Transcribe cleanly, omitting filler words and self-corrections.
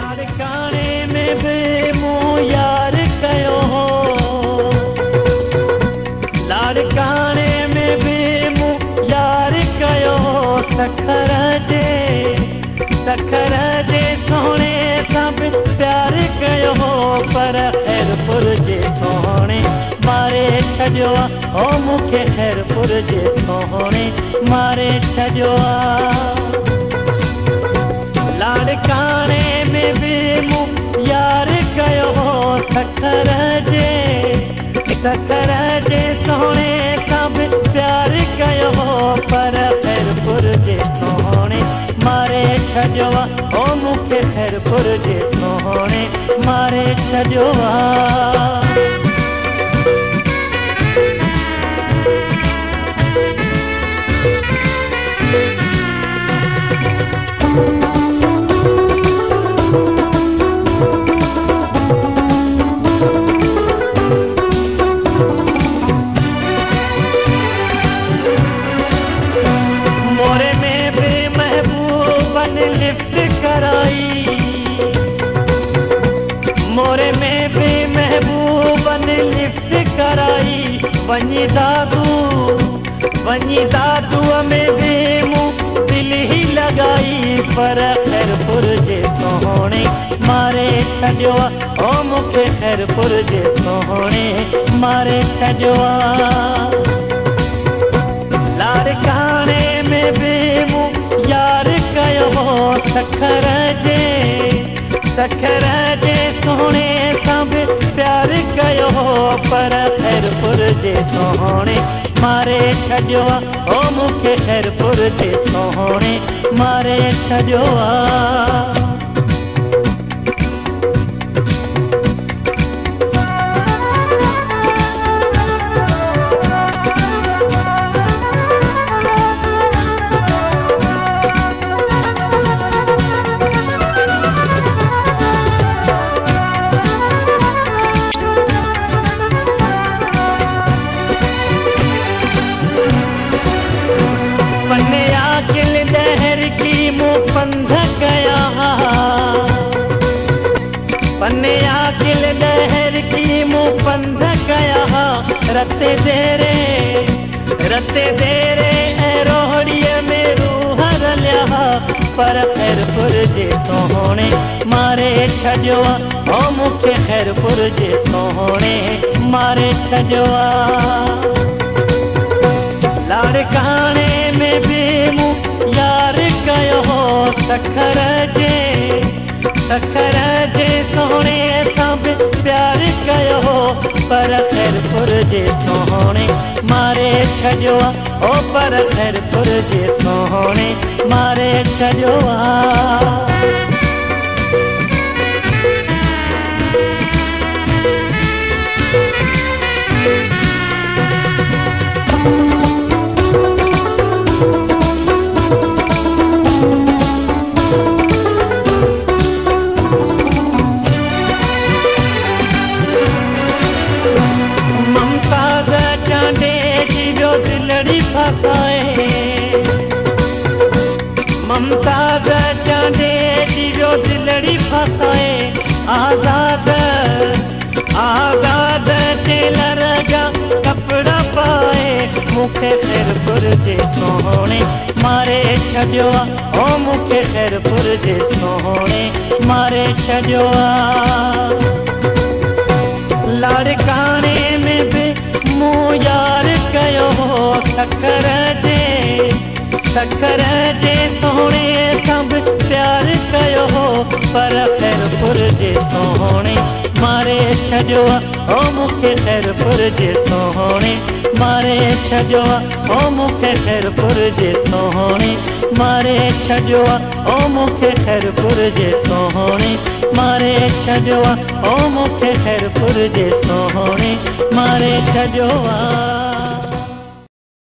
लाड़काने में भी मूं यार कयो हो, लाड़काने में भी मूं यार कयो हो। सखर जे सोने सां बि प्यार कयो हो, पर खैरपुर जे सोने मारे छॾियो आहे। ओ मूंखे खैरपुर जे सोने मारे छॾियो आहे। लाड़काने में भी मूं यार कयो हो, सखर जे सोने सां बि प्यार कयो हो, पर खैरपुर जे सोने मारे छॾियो आहे। ओ मूंखे खैरपुर जे सोने मारे छॾियो आहे। मोरे में भी महबूबन लिफ्ट कराई, मोरे में भी महबूबन लिफ्ट कराई। वञी दादूअ में भी मूं दिल ही लगाई, पर खैरपुर जे सोने मारे छॾियो आहे। ओ मूंखे खैरपुर जे सोने मारे छॾियो आहे। लाड़काने में भी मूं यार कयो हो, सखर जे सोने सां बि प्यार कयो हो, पर खैरपुर जे सोने मारे छॾियो आहे। ओ मूंखे खैरपुर जे सोने मारे छॾियो आहे। पन्ने आकिल दहर की मूं पंध कया, पन्ने आकिल दहर की मूं पंध कया। रते देरे ऐं रोहड़ीअ में रूह रलिया, पर खैरपुर जे सोने मारे छॾियो आहे। ओ मूंखे खैरपुर जे सोने मारे छॾियो आहे। लाड़काने में भी मूं यार कयो हो, सखर जे सोने सां बि प्यार कयो हो, पर खैरपुर जे सोने मारे छॾियो आहे। ओ पर खैरपुर जे सोने मारे छॾियो आहे। ममताज़ चांडे जी जो दिलड़ी फसाए, ममताज़ चांडे जी जो दिलड़ी फसाए। आज़ाद टेलर जा कपड़ा पाए, मूंखे खैरपुर जे सोने मारे छॾियो आहे। ओ मूंखे खैरपुर जे सोने मारे छॾियो आहे। लाड़काने में भी मूं यार कयो हो, सखर जे सोने सां बि प्यार कयो हो, पर खैरपुर जे सोने मारे छॾियो आहे। ओ मूंखे खैरपुर जे सोने मारे छॾियो आहे। ओ मूंखे खैरपुर जे सोने मारे छॾियो आहे। ओ मूंखे खैरपुर जे सोने मारे छॾियो आहे। ओ मूंखे खैरपुर जे सोने मारे छॾियो आहे।